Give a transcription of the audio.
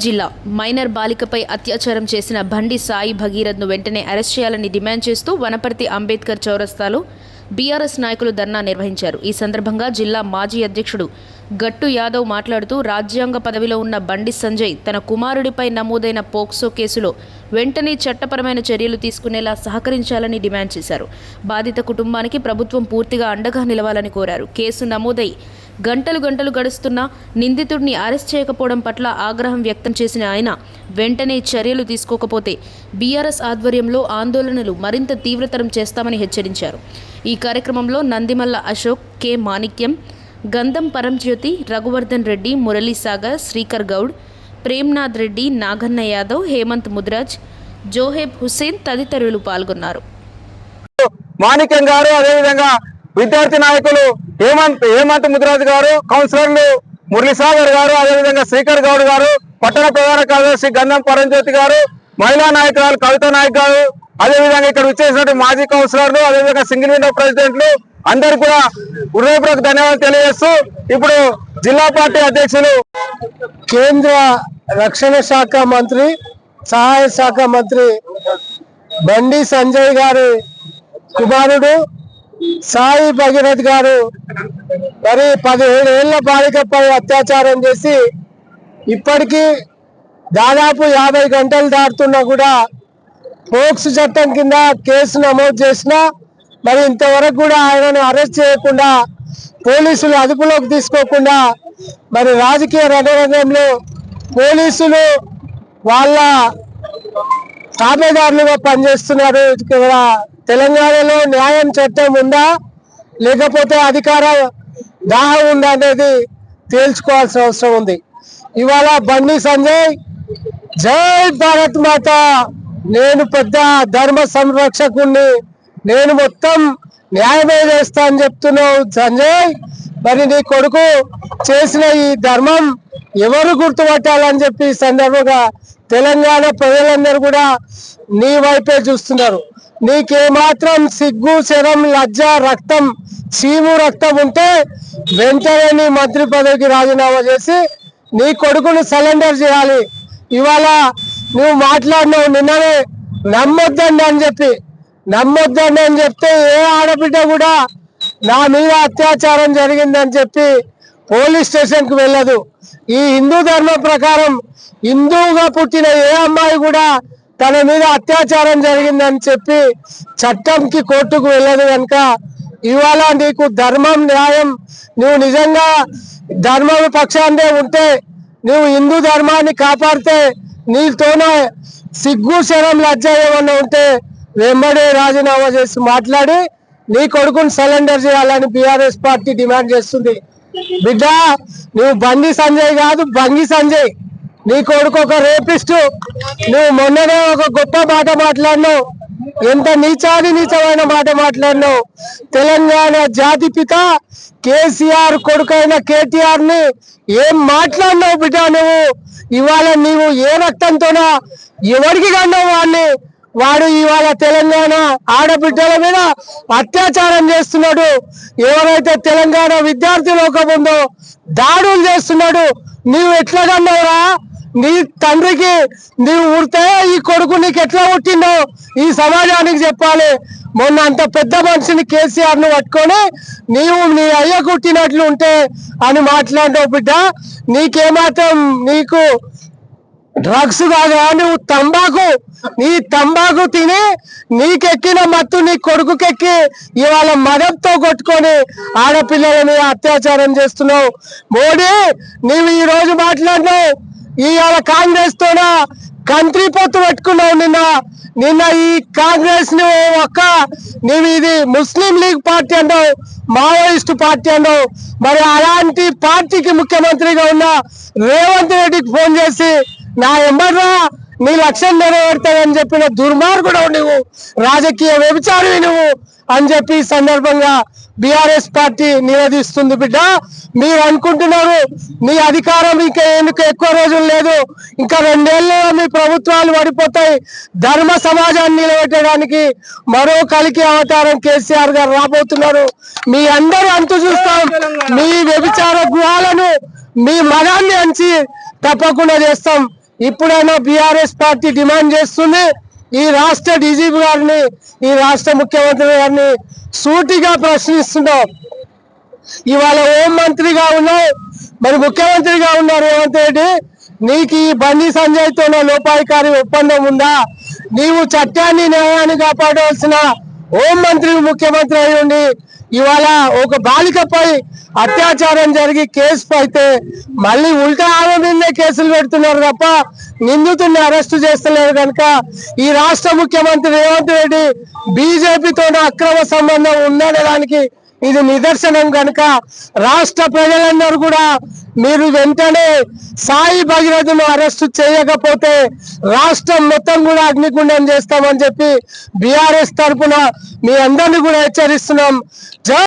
జిల్లా మైనర్ బాలికపై అత్యాచారం చేసిన బండి సాయి భగీరథ్ను వెంటనే అరెస్ట్ చేయాలని డిమాండ్ చేస్తూ వనపర్తి అంబేద్కర్ చౌరస్తాలో బీఆర్ఎస్ నాయకులు ధర్నా నిర్వహించారు. ఈ సందర్భంగా జిల్లా మాజీ అధ్యక్షుడు గట్టు యాదవ్ మాట్లాడుతూ రాజ్యాంగ పదవిలో ఉన్న బండి సంజయ్ తన కుమారుడిపై నమోదైన పోక్సో కేసులో వెంటనే చట్టపరమైన చర్యలు తీసుకునేలా సహకరించాలని డిమాండ్ చేశారు. బాధిత కుటుంబానికి ప్రభుత్వం పూర్తిగా అండగా నిలవాలని కోరారు. కేసు నమోదై గంటలు గడుస్తున్నా నిందితుడిని అరెస్ట్ చేయకపోవడం పట్ల ఆగ్రహం వ్యక్తం చేసిన ఆయన వెంటనే చర్యలు తీసుకోకపోతే బీఆర్ఎస్ ఆధ్వర్యంలో ఆందోళనలు మరింత తీవ్రతరం చేస్తామని హెచ్చరించారు. ఈ కార్యక్రమంలో నందిమల్ల అశోక్, కె మాణిక్యం, గంధం పరంజ్యోతి, రఘువర్ధన్ రెడ్డి, మురళీ సాగర్, శ్రీకర్ గౌడ్, ప్రేమ్నాథ్ రెడ్డి, నాగన్న యాదవ్, హేమంత్ ముద్రాజ్, జోహెబ్ హుస్సేన్ తదితరులు పాల్గొన్నారు. మాణిక్యం గారు, అదేవిధంగా విద్యార్థి నాయకులు హేమంత్ ముద్రాజ్ గారు, కౌన్సిలర్లు మురళీ సాగర్ గారు, అదేవిధంగా శ్రీకర్ గౌడ్ గారు, పట్టణ ప్రధాన కార్యదర్శి గంధం పరంజ్యోతి గారు, మహిళా నాయకురాలు కవిత నాయక్ గారు, అదేవిధంగా ఇక్కడ విచ్చేసినట్టు మాజీ కౌన్సిలర్లు, అదేవిధంగా సింగిల్ విండో ప్రెసిడెంట్లు అందరు కూడా హృదయపూర్వక ధన్యవాదాలు తెలియజేస్తూ ఇప్పుడు జిల్లా పార్టీ అధ్యక్షులు కేంద్ర రక్షణ శాఖ మంత్రి, సహాయ శాఖ మంత్రి బండి సంజయ్ గారి కుమారుడు సాయి భగీరథ్ గారు మరి 17 ఏళ్ల బాలికపై అత్యాచారం చేసి ఇప్పటికీ దాదాపు 50 గంటలు దాటుతున్నా కూడా పోక్స్ చట్టం కింద కేసు నమోదు చేసినా మరి ఇంతవరకు కూడా ఆయనను అరెస్ట్ చేయకుండా, పోలీసులు అదుపులోకి తీసుకోకుండా మరి రాజకీయ రణరంగంలో పోలీసులు వాళ్ళ తాబేదారులుగా పనిచేస్తున్నారు. ఇక్కడ తెలంగాణలో న్యాయం చట్టం ఉందా లేకపోతే అధికార దాహం ఉందా అనేది తేల్చుకోవాల్సిన అవసరం ఉంది. ఇవాళ బండి సంజయ్ జై భారత్ మాత, నేను పెద్ద ధర్మ సంరక్షకుణ్ణి, నేను మొత్తం న్యాయమే చేస్తా అని చెప్తున్నావు సంజయ్. మరి నీ కొడుకు చేసిన ఈ ధర్మం ఎవరు గుర్తుపట్టాలని చెప్పి ఈ సందర్భంగా తెలంగాణ ప్రజలందరూ కూడా నీ వైపే చూస్తున్నారు. నీకేమాత్రం సిగ్గు, శరం, లజ్జ, రక్తం, చీము రక్తం ఉంటే వెంటనే నీ మంత్రి పదవికి రాజీనామా చేసి నీ కొడుకును సరెండర్ చేయాలి. ఇవాళ నువ్వు మాట్లాడినావు నిన్ననే నమ్మొద్దండి అని చెప్తే ఏ ఆడబిడ్డ కూడా నా మీద అత్యాచారం జరిగిందని చెప్పి పోలీస్ స్టేషన్కి వెళ్ళదు. ఈ హిందూ ధర్మం ప్రకారం హిందువుగా పుట్టిన ఏ అమ్మాయి కూడా తన మీద అత్యాచారం జరిగిందని చెప్పి చట్టంకి కోర్టుకు వెళ్ళదు. కనుక ఇవాళ నీకు ధర్మం, న్యాయం, నువ్వు నిజంగా ధర్మం పక్షాన్నే ఉంటే, నువ్వు హిందూ ధర్మాన్ని కాపాడితే, నీతోనే సిగ్గు, శరం, లజ్జ ఏమన్నా ఉంటే వెంబడే రాజీనామా చేసి మాట్లాడి నీ కొడుకుని సరెండర్ చేయాలని బీఆర్ఎస్ పార్టీ డిమాండ్ చేస్తుంది. బిడ్డ, నువ్వు బండి సంజయ్ కాదు, బంగి సంజయ్. నీ కొడుకు ఒక రేపిస్టు. నువ్వు మొన్ననే ఒక గొప్ప మాట మాట్లాడినావు, ఎంత నీచమైన మాట మాట్లాడినావు. తెలంగాణ జాతిపిత కేసీఆర్ కొడుకైన కేటీఆర్ ని ఏం మాట్లాడినావు బిడ్డ నువ్వు. ఇవాళ నీవు ఏ రక్తంతోనా ఎవరికి కన్నావు వాడిని. వాడు ఇవాళ తెలంగాణ ఆడబిడ్డల మీద అత్యాచారం చేస్తున్నాడు. ఎవరైతే తెలంగాణ విద్యార్థి లోకం ఉందో దాడులు చేస్తున్నాడు. నీవు ఎట్లా కన్నావురా? నీ తండ్రికి నీవు ఉడితే ఈ కొడుకు నీకు ఎట్లా పుట్టిందో ఈ సమాజానికి చెప్పాలి. మొన్న అంత పెద్ద మనిషిని కేసీఆర్ ను పట్టుకొని నీవు నీ అయ్య కుట్టినట్లు ఉంటే అని మాట్లాడినావు బిడ్డ. నీకేమాత్రం నీకు డ్రగ్స్ కాదా, నువ్వు నీ తంబాకు తిని నీకెక్కిన మత్తు నీ కొడుకుకెక్కి ఇవాళ మదంతో కొట్టుకొని ఆడపిల్లల మీద అత్యాచారం చేస్తున్నావు. మోడీ, నీవు ఈ రోజు మాట్లాడినావు, ఇవాళ కాంగ్రెస్ తోన కంట్రీ పొత్తు పెట్టుకున్నావు. నిన్న ఈ కాంగ్రెస్ నీవు ఇది ముస్లిం లీగ్ పార్టీ అన్నావు, మావోయిస్టు పార్టీ అన్నావు. మరి అలాంటి పార్టీకి ముఖ్యమంత్రిగా ఉన్న రేవంత్ రెడ్డికి ఫోన్ చేసి నా ఎంబడ్రా నీ లక్ష్యం నెరవేరుతాయని చెప్పిన దుర్మార్గుడు నువ్వు, రాజకీయ వ్యభిచారివి నువ్వు అని చెప్పి ఈ సందర్భంగా బీఆర్ఎస్ పార్టీ నిలదీస్తుంది. బిడ్డ, మీరు అనుకుంటున్నారు మీ అధికారం ఇంకా ఎక్కువ రోజులు లేదు, ఇంకా 2 ఏళ్ళలో మీ ప్రభుత్వాలు పడిపోతాయి. ధర్మ సమాజాన్ని నిలబెట్టడానికి మరో కలికి అవతారం కేసీఆర్ గారు రాబోతున్నారు. మీ అందరూ అంతు చూస్తాం. మీ వ్యభిచార గృహాలను, మీ మనాన్ని అంచి తప్పకుండా చేస్తాం. ఇప్పుడైనా బీఆర్ఎస్ పార్టీ డిమాండ్ చేస్తుంది ఈ రాష్ట్ర డీజీపీ గారిని, ఈ రాష్ట్ర ముఖ్యమంత్రి గారిని సూటిగా ప్రశ్నిస్తున్నాం. ఇవాళ హోం మంత్రిగా ఉన్నావు, మరి ముఖ్యమంత్రిగా ఉన్నారు రేవంత్ రెడ్డి. నీకు ఈ బండి సంజయ్ తో లోపాయికారి ఒప్పందం ఉందా? నీవు చట్టాన్ని న్యాయాన్ని కాపాడవలసిన హోం మంత్రి ముఖ్యమంత్రి అయి ఉండి ఇవాళ ఒక బాలికపై అత్యాచారం జరిగి కేసు అయితే మళ్ళీ ఉల్టా ఆమె మీదనే కేసులు పెడుతున్నారు తప్ప నిందితుడిని అరెస్టు చేస్తలేరు. కనుక ఈ రాష్ట్ర ముఖ్యమంత్రి రేవంత్ రెడ్డి బీజేపీతో అక్రమ సంబంధం ఉందనడానికి ఇది నిదర్శనం. కనుక రాష్ట్ర ప్రజలందరూ కూడా మీరు వెంటనే సాయి భగీరథను అరెస్టు చేయకపోతే రాష్ట్రం మొత్తం కూడా అగ్నిగుండం చేస్తామని చెప్పి బీఆర్ఎస్ తరఫున మీ అందరినీ కూడా హెచ్చరిస్తున్నాం. జై